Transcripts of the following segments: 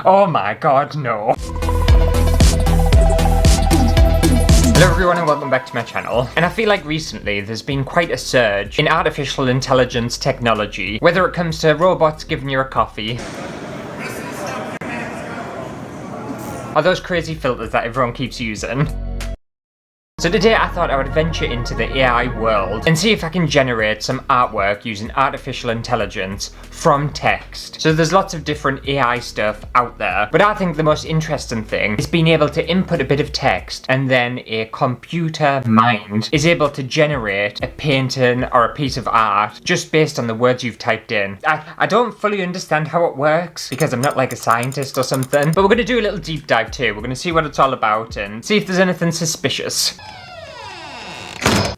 Oh my god, no. Hello everyone and welcome back to my channel. And I feel like recently there's been quite a surge in artificial intelligence technology, whether it comes to robots giving you a coffee, or those crazy filters that everyone keeps using. So today I thought I would venture into the AI world and see if I can generate some artwork using artificial intelligence from text. So there's lots of different AI stuff out there, but I think the most interesting thing is being able to input a bit of text and then a computer mind is able to generate a painting or a piece of art just based on the words you've typed in. I don't fully understand how it works because I'm not like a scientist or something, but we're going to do a little deep dive too. We're going to see what it's all about and see if there's anything suspicious.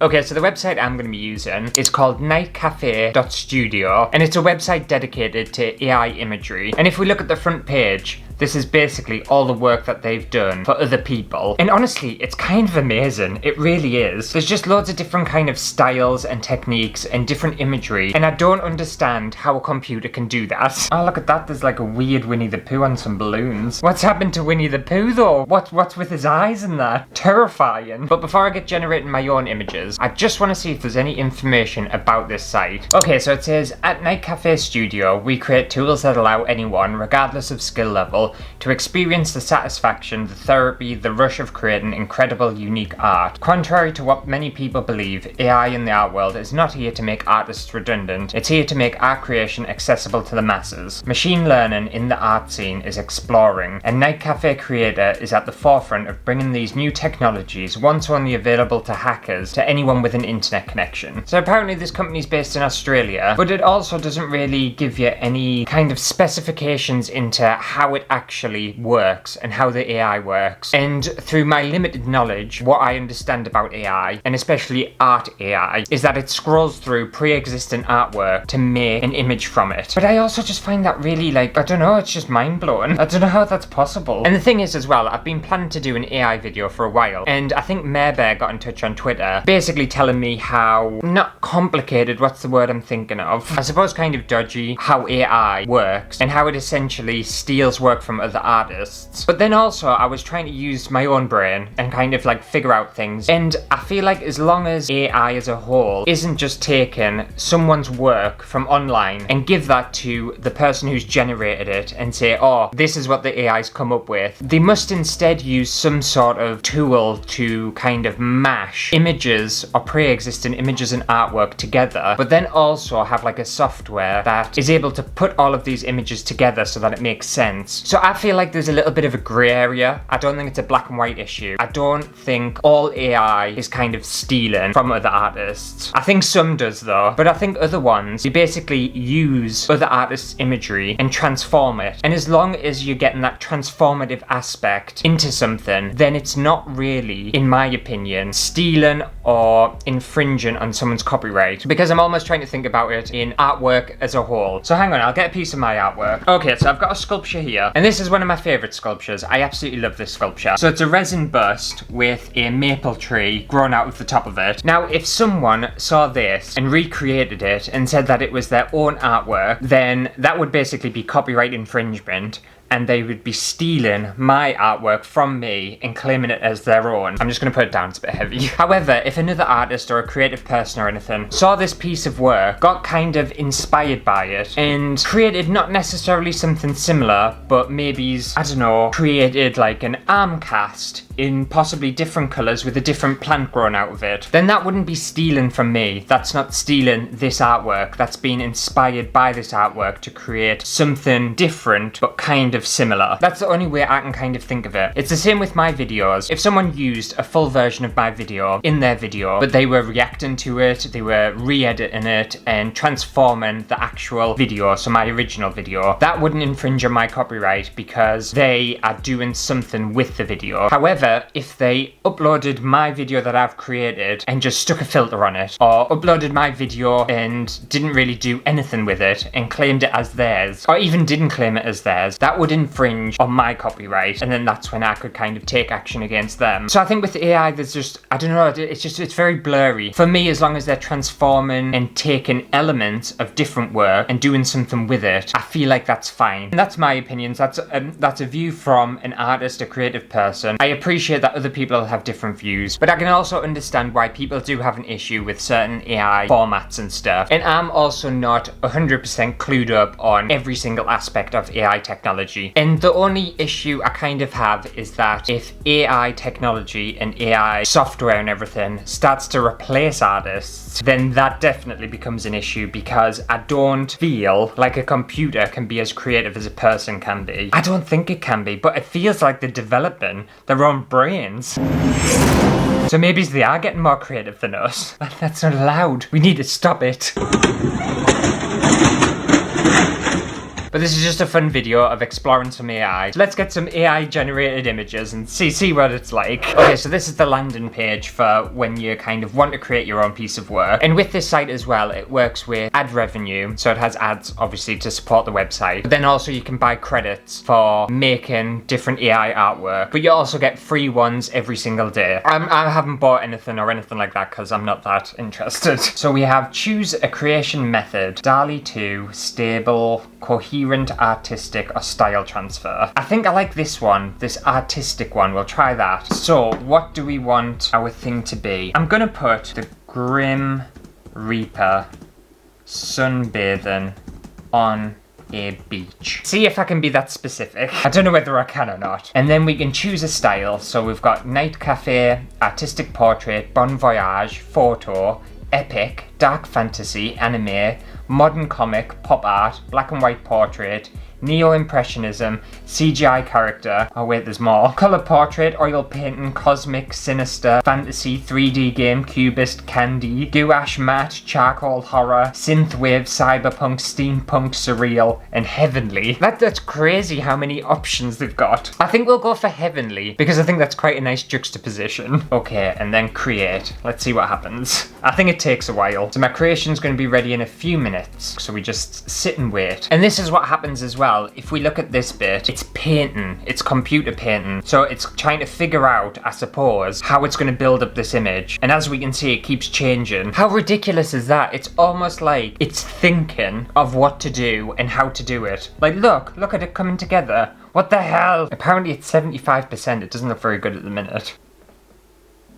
Okay, so the website I'm going to be using is called nightcafe.studio, and it's a website dedicated to AI imagery. And if we look at the front page, this is basically all the work that they've done for other people. And honestly, it's kind of amazing. It really is. There's just loads of different kind of styles and techniques and different imagery. And I don't understand how a computer can do that. Oh, look at that. There's like a weird Winnie the Pooh on some balloons. What's happened to Winnie the Pooh though? What's with his eyes and that? Terrifying. But before I get generating my own images, I just want to see if there's any information about this site. Okay, so it says, at Night Cafe Studio, we create tools that allow anyone, regardless of skill level, to experience the satisfaction, the therapy, the rush of creating incredible, unique art. Contrary to what many people believe, AI in the art world is not here to make artists redundant, it's here to make art creation accessible to the masses. Machine learning in the art scene is exploring, and Night Cafe Creator is at the forefront of bringing these new technologies, once only available to hackers, to anyone with an internet connection. So apparently this company is based in Australia, but it also doesn't really give you any kind of specifications into how it actually works and how the AI works. And through my limited knowledge, what I understand about AI, and especially art AI, is that it scrolls through pre-existing artwork to make an image from it. But I also just find that really, like, I don't know, it's just mind-blowing. I don't know how that's possible. And the thing is as well, I've been planning to do an AI video for a while, and I think Bear got in touch on Twitter, basically telling me how, not complicated, what's the word I'm thinking of? I suppose kind of dodgy, how AI works, and how it essentially steals work from other artists. But then also, I was trying to use my own brain and kind of like figure out things, and I feel like as long as AI as a whole isn't just taking someone's work from online and give that to the person who's generated it and say, oh, this is what the AI's come up with, they must instead use some sort of tool to kind of mash images or pre-existing images and artwork together, but then also have like a software that is able to put all of these images together so that it makes sense. So I feel like there's a little bit of a grey area. I don't think it's a black and white issue. I don't think all AI is kind of stealing from other artists. I think some does though, but I think other ones, you basically use other artists' imagery and transform it. And as long as you're getting that transformative aspect into something, then it's not really, in my opinion, stealing or infringing on someone's copyright, because I'm almost trying to think about it in artwork as a whole. So hang on, I'll get a piece of my artwork. Okay, so I've got a sculpture here, and this is one of my favourite sculptures. I absolutely love this sculpture. So it's a resin bust with a maple tree grown out of the top of it. Now, if someone saw this and recreated it and said that it was their own artwork, then that would basically be copyright infringement, and they would be stealing my artwork from me and claiming it as their own. I'm just going to put it down, it's a bit heavy. However, if another artist or a creative person or anything saw this piece of work, got kind of inspired by it, and created not necessarily something similar, but maybe, I don't know, created like an arm cast in possibly different colours with a different plant grown out of it, then that wouldn't be stealing from me. That's not stealing this artwork. That's being inspired by this artwork to create something different but kind of similar. That's the only way I can kind of think of it. It's the same with my videos. If someone used a full version of my video in their video, but they were reacting to it, they were re-editing it and transforming the actual video, so my original video, that wouldn't infringe on my copyright because they are doing something with the video. However, if they uploaded my video that I've created and just stuck a filter on it, or uploaded my video and didn't really do anything with it and claimed it as theirs, or even didn't claim it as theirs, that would would infringe on my copyright, and then that's when I could kind of take action against them. So I think with AI, there's just, I don't know, it's very blurry. For me, as long as they're transforming and taking elements of different work and doing something with it, I feel like that's fine. And that's my opinions. That's a view from an artist, a creative person. I appreciate that other people have different views, but I can also understand why people do have an issue with certain AI formats and stuff. And I'm also not 100% clued up on every single aspect of AI technology. And the only issue I kind of have is that if AI technology and AI software and everything starts to replace artists, then that definitely becomes an issue, because I don't feel like a computer can be as creative as a person can be. I don't think it can be, but it feels like they're developing their own brains. So maybe they are getting more creative than us. That's not allowed. We need to stop it. But this is just a fun video of exploring some AI. So let's get some AI generated images and see what it's like. Okay, so this is the landing page for when you kind of want to create your own piece of work. And with this site as well, it works with ad revenue. So it has ads, obviously, to support the website. But then also you can buy credits for making different AI artwork. But you also get free ones every single day. I haven't bought anything like that because I'm not that interested. So we have choose a creation method. DALL-E 2, stable, coherent, artistic, or style transfer. I think I like this one, this artistic one. We'll try that. So what do we want our thing to be? I'm gonna put the Grim Reaper sunbathing on a beach. See if I can be that specific. I don't know whether I can or not. And then we can choose a style. So we've got night cafe, artistic portrait, bon voyage, photo, epic, dark fantasy, anime, modern comic, pop art, black and white portrait, neo-impressionism, CGI character, oh wait, there's more, colour portrait, oil painting, cosmic, sinister, fantasy, 3D game, cubist, candy, gouache, matte, charcoal, horror, synthwave, cyberpunk, steampunk, surreal, and heavenly. That's crazy how many options they've got. I think we'll go for heavenly, because I think that's quite a nice juxtaposition. Okay, and then create. Let's see what happens. I think it takes a while. So my creation's going to be ready in a few minutes, so we just sit and wait. And this is what happens as well. If we look at this bit, it's painting, it's computer painting. So it's trying to figure out, I suppose, how it's going to build up this image. And as we can see, it keeps changing. How ridiculous is that? It's almost like it's thinking of what to do and how to do it. Like, look at it coming together. What the hell? Apparently it's 75%. It doesn't look very good at the minute.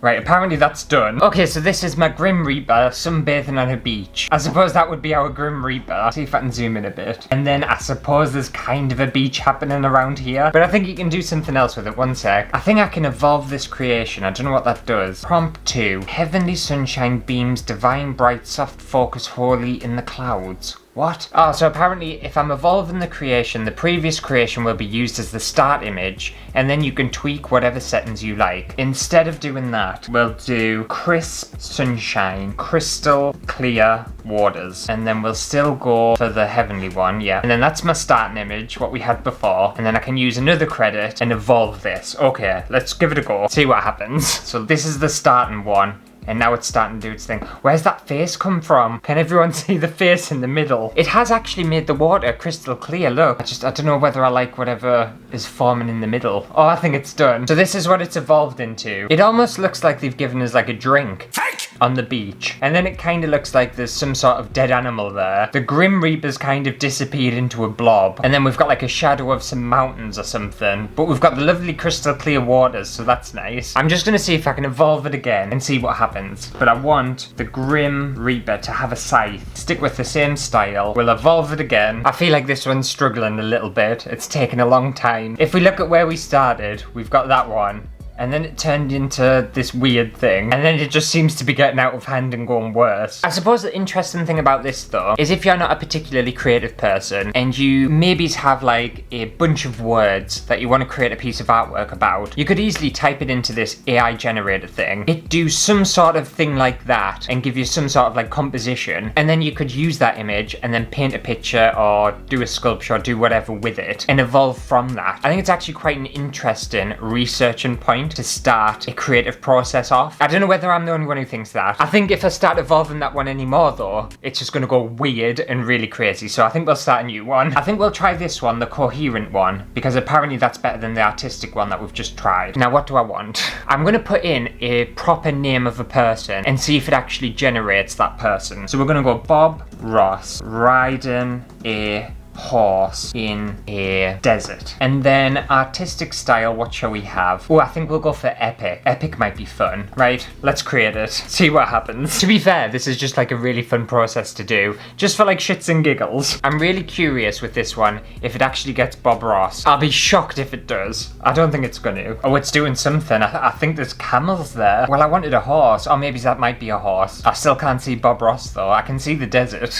Right, apparently that's done. Okay, so this is my Grim Reaper sunbathing on a beach. I suppose that would be our Grim Reaper. See if I can zoom in a bit. And then I suppose there's kind of a beach happening around here. But I think you can do something else with it. One sec. I think I can evolve this creation. I don't know what that does. Prompt 2. Heavenly sunshine beams, divine bright, soft focus, holy in the clouds. What? Oh, so apparently if I'm evolving the creation, the previous creation will be used as the start image, and then you can tweak whatever settings you like. Instead of doing that, we'll do crisp sunshine, crystal clear waters, and then we'll still go for the heavenly one, yeah. And then that's my starting image, what we had before, and then I can use another credit and evolve this. Okay, let's give it a go, see what happens. So this is the starting one. And now it's starting to do its thing. Where's that face come from? Can everyone see the face in the middle? It has actually made the water crystal clear, look. I don't know whether I like whatever is forming in the middle. Oh, I think it's done. So this is what it's evolved into. It almost looks like they've given us like a drink on the beach. And then it kind of looks like there's some sort of dead animal there. The Grim Reaper's kind of disappeared into a blob. And then we've got like a shadow of some mountains or something. But we've got the lovely crystal clear waters, so that's nice. I'm just gonna see if I can evolve it again and see what happens. But I want the Grim Reaper to have a scythe. Stick with the same style. We'll evolve it again. I feel like this one's struggling a little bit. It's taken a long time. If we look at where we started, we've got that one. And then it turned into this weird thing. And then it just seems to be getting out of hand and going worse. I suppose the interesting thing about this though, is if you're not a particularly creative person and you maybe have like a bunch of words that you want to create a piece of artwork about, you could easily type it into this AI generated thing. It do some sort of thing like that and give you some sort of like composition. And then you could use that image and then paint a picture or do a sculpture or do whatever with it and evolve from that. I think it's actually quite an interesting researching point point to start a creative process off. I don't know whether I'm the only one who thinks that. I think if I start evolving that one anymore though, it's just gonna go weird and really crazy. So I think we'll start a new one. I think we'll try this one, the coherent one, because apparently that's better than the artistic one that we've just tried. Now what do I want? I'm gonna put in a proper name of a person and see if it actually generates that person. So we're gonna go Bob Ross riding a horse in a desert. And then artistic style, what shall we have? Oh, I think we'll go for epic. Epic might be fun, right? Let's create it. See what happens. To be fair, this is just like a really fun process to do, just for like shits and giggles. I'm really curious with this one if it actually gets Bob Ross. I'll be shocked if it does. I don't think it's gonna. Oh, it's doing something. I think there's camels there. Well, I wanted a horse. Or maybe that might be a horse. I still can't see Bob Ross though. I can see the desert.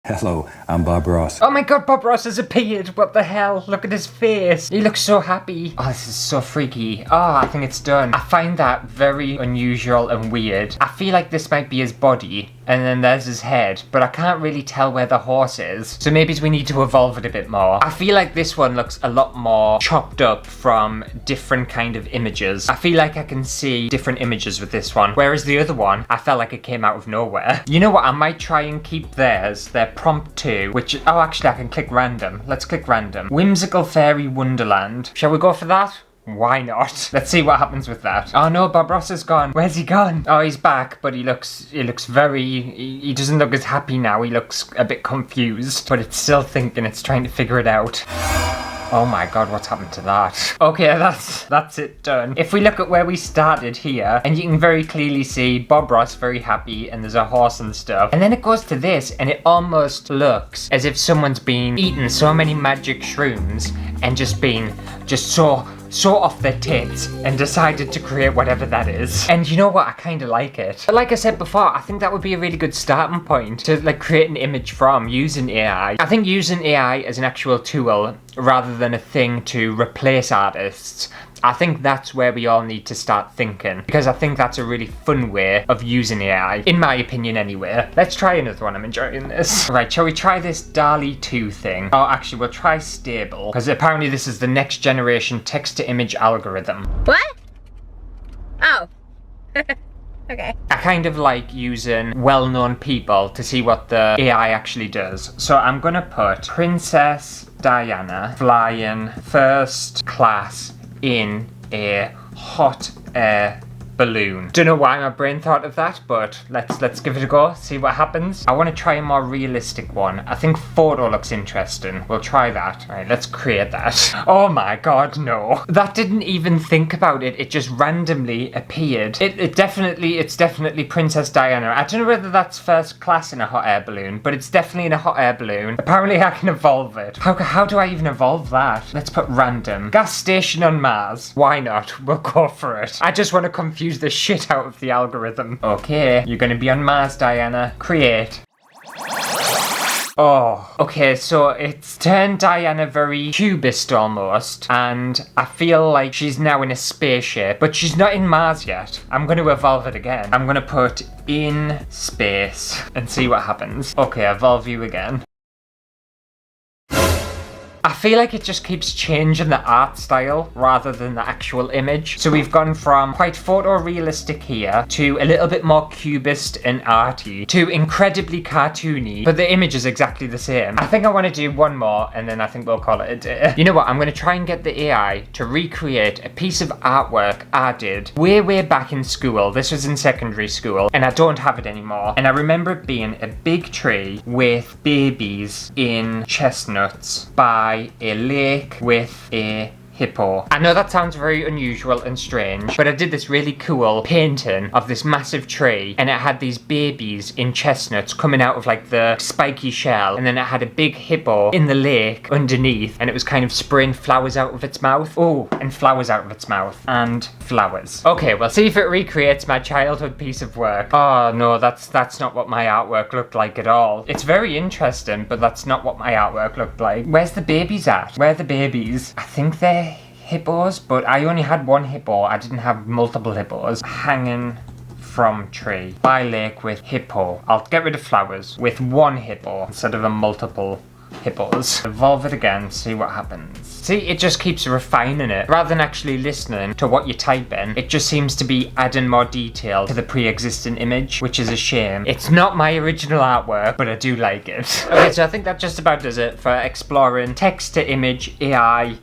Hello, I'm Bob Ross. Oh my god, Bob Ross has appeared. What the hell? Look at his face. He looks so happy. Oh, this is so freaky. Oh, I think it's done. I find that very unusual and weird. I feel like this might be his body, and then there's his head, but I can't really tell where the horse is. So maybe we need to evolve it a bit more. I feel like this one looks a lot more chopped up from different kind of images. I feel like I can see different images with this one, whereas the other one, I felt like it came out of nowhere. You know what? I might try and keep theirs, their prompt 2, which, oh, actually I can click random. Let's click random. Whimsical Fairy Wonderland. Shall we go for that? Why not? Let's see what happens with that. Oh no, Bob Ross is gone. Where's he gone? Oh, he's back, but he looks very, he doesn't look as happy now. He looks a bit confused, but it's still thinking, it's trying to figure it out. Oh my god, what's happened to that? Okay, that's it done. If we look at where we started here, and you can very clearly see Bob Ross very happy, and there's a horse and stuff. And then it goes to this, and it almost looks as if someone's been eating so many magic shrooms, and just been so off their tits and decided to create whatever that is. And you know what? I kind of like it. But like I said before, I think that would be a really good starting point to like create an image from using AI. I think using AI as an actual tool rather than a thing to replace artists, I think that's where we all need to start thinking, because I think that's a really fun way of using AI, in my opinion anyway. Let's try another one, I'm enjoying this. Right, shall we try this DALL-E 2 thing? Oh, actually, we'll try Stable, because apparently this is the next generation text-to-image algorithm. What? Oh. Okay. I kind of like using well-known people to see what the AI actually does. So I'm gonna put Princess Diana flying first class in a hot air balloon. Don't know why my brain thought of that, but let's give it a go, see what happens. I want to try a more realistic one. I think photo looks interesting. We'll try that. Right, let's create that. Oh my god, no. That didn't even think about it. It just randomly appeared. It's definitely Princess Diana. I don't know whether that's first class in a hot air balloon, but it's definitely in a hot air balloon. Apparently I can evolve it. How do I even evolve that? Let's put random. Gas station on Mars. Why not? We'll go for it. I just want to confuse the shit out of the algorithm. Okay, you're gonna be on Mars, Diana. Create. Oh, okay, so it's turned Diana very cubist almost, and I feel like she's now in a spaceship, but she's not in Mars yet. I'm gonna evolve it again. I'm gonna put in space and see what happens. Okay, evolve you again. I feel like it just keeps changing the art style rather than the actual image. So we've gone from quite photorealistic here to a little bit more cubist and arty to incredibly cartoony, but the image is exactly the same. I think I want to do one more and then I think we'll call it a day. You know what? I'm going to try and get the AI to recreate a piece of artwork I did way back in school. This was in secondary school and I don't have it anymore. And I remember it being a big tree with babies in chestnuts by a lake with a hippo. I know that sounds very unusual and strange, but I did this really cool painting of this massive tree and it had these babies in chestnuts coming out of like the spiky shell, and then it had a big hippo in the lake underneath and it was kind of spraying flowers out of its mouth. Oh, and flowers out of its mouth. And flowers. Okay, well, see if it recreates my childhood piece of work. Oh no, that's not what my artwork looked like at all. It's very interesting, but that's not what my artwork looked like. Where's the babies at? Where are the babies? I think they're hippos, but I only had one hippo. I didn't have multiple hippos. Hanging from tree by lake with hippo. I'll get rid of flowers with one hippo instead of a multiple hippos. Evolve it again, see what happens. See, it just keeps refining it. Rather than actually listening to what you type in, it just seems to be adding more detail to the pre-existing image, which is a shame. It's not my original artwork, but I do like it. Okay, so I think that just about does it for exploring text-to-image AI,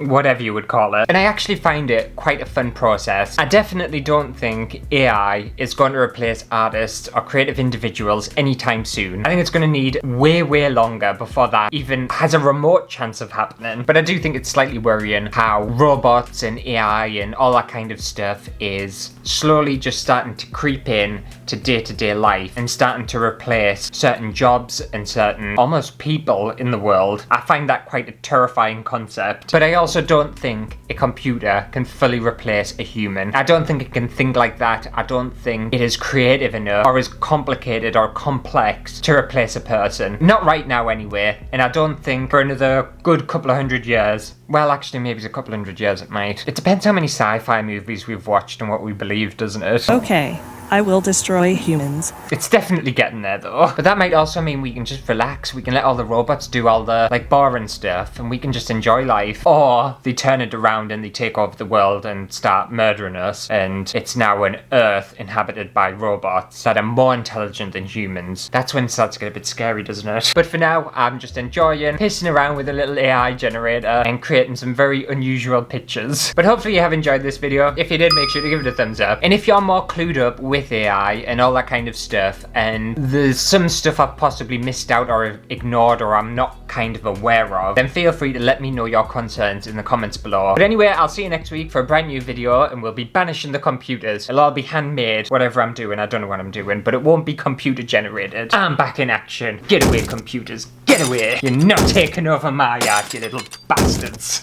whatever you would call it. And I actually find it quite a fun process. I definitely don't think AI is going to replace artists or creative individuals anytime soon. I think it's going to need way, way longer before that even has a remote chance of happening. But I do think it's slightly worrying how robots and AI and all that kind of stuff is slowly just starting to creep in to day-to-day life and starting to replace certain jobs and certain almost people in the world. I find that quite a terrifying concept. But I also don't think a computer can fully replace a human. I don't think it can think like that. I don't think it is creative enough or is complicated or complex to replace a person. Not right now anyway, and I don't think for another good couple of 100 years. Well, actually, maybe it's a couple 100 years it might. It depends how many sci-fi movies we've watched and what we believe, doesn't it? Okay, I will destroy humans. It's definitely getting there though. But that might also mean we can just relax. We can let all the robots do all the boring stuff and we can just enjoy life. Or they turn it around and they take over the world and start murdering us, and it's now an Earth inhabited by robots that are more intelligent than humans. That's when it starts to get a bit scary, doesn't it? But for now, I'm just enjoying pissing around with a little AI generator and creating some very unusual pictures. But hopefully you have enjoyed this video. If you did, make sure to give it a thumbs up. And if you're more clued up with AI and all that kind of stuff, and there's some stuff I've possibly missed out or ignored or I'm not kind of aware of, then feel free to let me know your concerns in the comments below. But anyway, I'll see you next week for a brand new video, and we'll be banishing the computers. It'll all be handmade, whatever I'm doing. I don't know what I'm doing, but it won't be computer generated. I'm back in action. Get away, computers. Get away. You're not taking over my art, you little bastards.